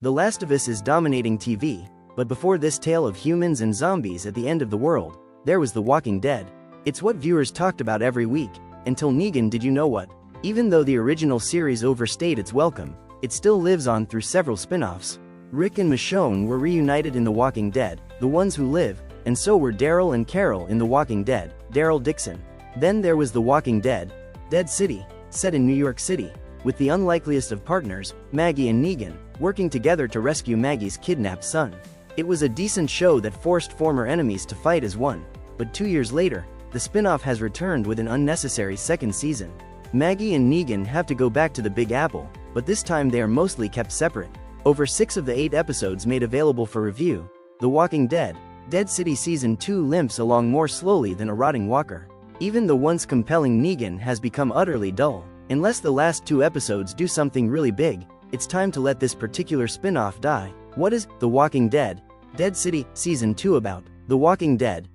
The Last of Us is dominating TV, but before this tale of humans and zombies at the end of the world, there was The Walking Dead. It's what viewers talked about every week, until Negan. Did you know what? Even though the original series overstayed its welcome, it still lives on through several spin-offs. Rick and Michonne were reunited in The Walking Dead, The Ones Who Live, and so were Daryl and Carol in The Walking Dead, Daryl Dixon. Then there was The Walking Dead, Dead City, set in New York City, with the unlikeliest of partners, Maggie and Negan, working together to rescue Maggie's kidnapped son. It was a decent show that forced former enemies to fight as one, but 2 years later, the spin-off has returned with an unnecessary second season. Maggie and Negan have to go back to the Big Apple, but this time they are mostly kept separate. Over 6 of the 8 episodes made available for review, The Walking Dead, Dead City Season 2 limps along more slowly than a rotting walker. Even the once compelling Negan has become utterly dull. Unless the last 2 episodes do something really big, it's time to let this particular spin-off die. What is The Walking Dead, Dead City Season 2 about? The Walking Dead,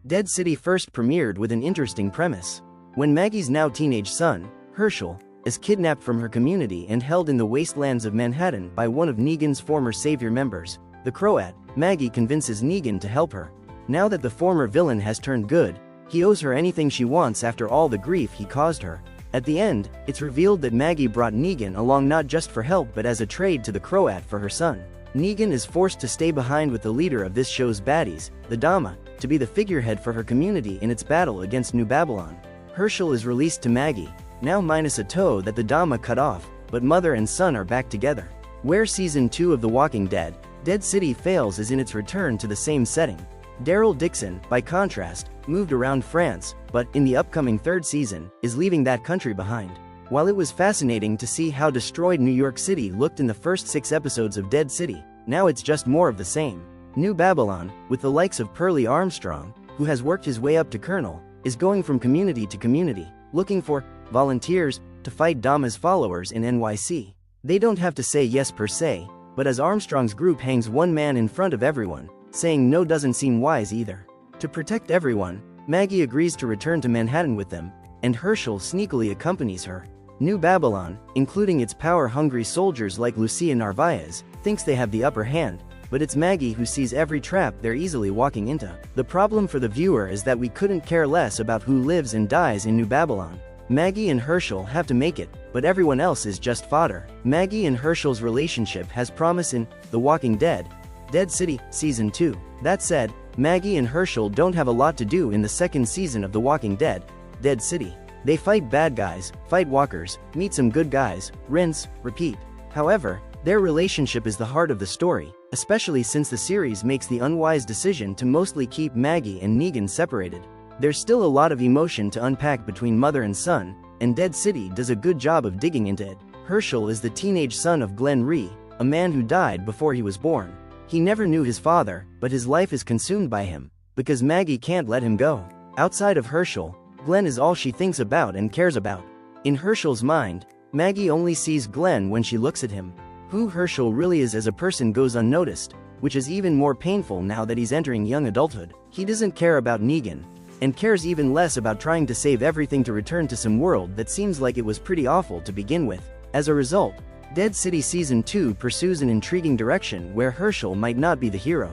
Dead City first premiered with an interesting premise. When Maggie's now teenage son, Hershel, is kidnapped from her community and held in the wastelands of Manhattan by one of Negan's former savior members, the Croat, Maggie convinces Negan to help her. Now that the former villain has turned good, he owes her anything she wants after all the grief he caused her. At the end, it's revealed that Maggie brought Negan along not just for help but as a trade to the Croat for her son. Negan is forced to stay behind with the leader of this show's baddies, the Dama, to be the figurehead for her community in its battle against New Babylon. Hershel is released to Maggie, now minus a toe that the Dama cut off, but mother and son are back together. Where Season 2 of The Walking Dead, Dead City fails is in its return to the same setting. Daryl Dixon, by contrast, moved around France, but, in the upcoming 3rd season, is leaving that country behind. While it was fascinating to see how destroyed New York City looked in the first 6 episodes of Dead City, now it's just more of the same. New Babylon, with the likes of Pearlie Armstrong, who has worked his way up to colonel, is going from community to community, looking for volunteers to fight Dama's followers in NYC. They don't have to say yes per se, but as Armstrong's group hangs one man in front of everyone, saying no doesn't seem wise either. To protect everyone, Maggie agrees to return to Manhattan with them, and Hershel sneakily accompanies her. New Babylon, including its power-hungry soldiers like Lucia Narvaez, thinks they have the upper hand, but it's Maggie who sees every trap they're easily walking into. The problem for the viewer is that we couldn't care less about who lives and dies in New Babylon. Maggie and Hershel have to make it, but everyone else is just fodder. Maggie and Hershel's relationship has promise in The Walking Dead, Dead City Season 2. That said, Maggie and Hershel don't have a lot to do in the 2nd season of The Walking Dead, Dead City. They fight bad guys, fight walkers, meet some good guys, rinse, repeat. However, their relationship is the heart of the story, especially since the series makes the unwise decision to mostly keep Maggie and Negan separated. There's still a lot of emotion to unpack between mother and son, and Dead City does a good job of digging into it. Hershel is the teenage son of Glenn Rhee, a man who died before he was born. He never knew his father, but his life is consumed by him, because Maggie can't let him go. Outside of Hershel, Glenn is all she thinks about and cares about. In Hershel's mind, Maggie only sees Glenn when she looks at him. Who Hershel really is as a person goes unnoticed, which is even more painful now that he's entering young adulthood. He doesn't care about Negan, and cares even less about trying to save everything to return to some world that seems like it was pretty awful to begin with. As a result, Dead City Season 2 pursues an intriguing direction where Hershel might not be the hero.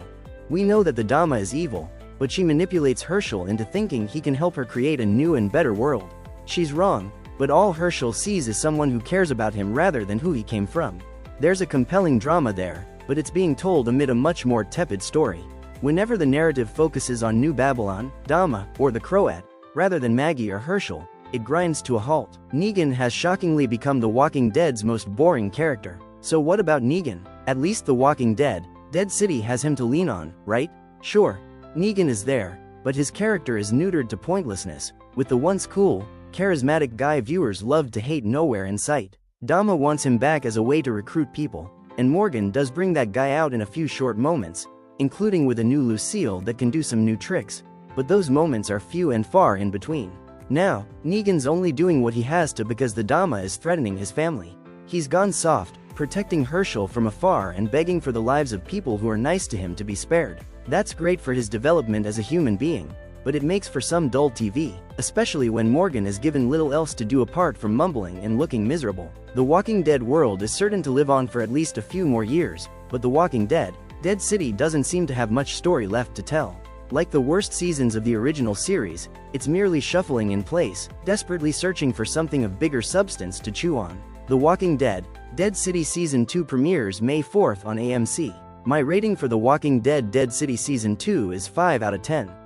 We know that the Dama is evil, but she manipulates Hershel into thinking he can help her create a new and better world. She's wrong, but all Hershel sees is someone who cares about him rather than who he came from. There's a compelling drama there, but it's being told amid a much more tepid story. Whenever the narrative focuses on New Babylon, Dama, or the Croat, rather than Maggie or Hershel, it grinds to a halt. Negan has shockingly become The Walking Dead's most boring character. So what about Negan? At least The Walking Dead, Dead City has him to lean on, right? Sure, Negan is there, but his character is neutered to pointlessness, with the once cool, charismatic guy viewers loved to hate nowhere in sight. Dama wants him back as a way to recruit people, and Morgan does bring that guy out in a few short moments, including with a new Lucille that can do some new tricks, but those moments are few and far in between. Now, Negan's only doing what he has to because the Dama is threatening his family. He's gone soft, protecting Hershel from afar and begging for the lives of people who are nice to him to be spared. That's great for his development as a human being, but it makes for some dull TV, especially when Morgan is given little else to do apart from mumbling and looking miserable. The Walking Dead world is certain to live on for at least a few more years, but The Walking Dead, Dead City doesn't seem to have much story left to tell. Like the worst seasons of the original series, it's merely shuffling in place, desperately searching for something of bigger substance to chew on. The Walking Dead, Dead City Season 2 premieres May 4th on AMC. My rating for The Walking Dead Dead City Season 2 is 5 out of 10.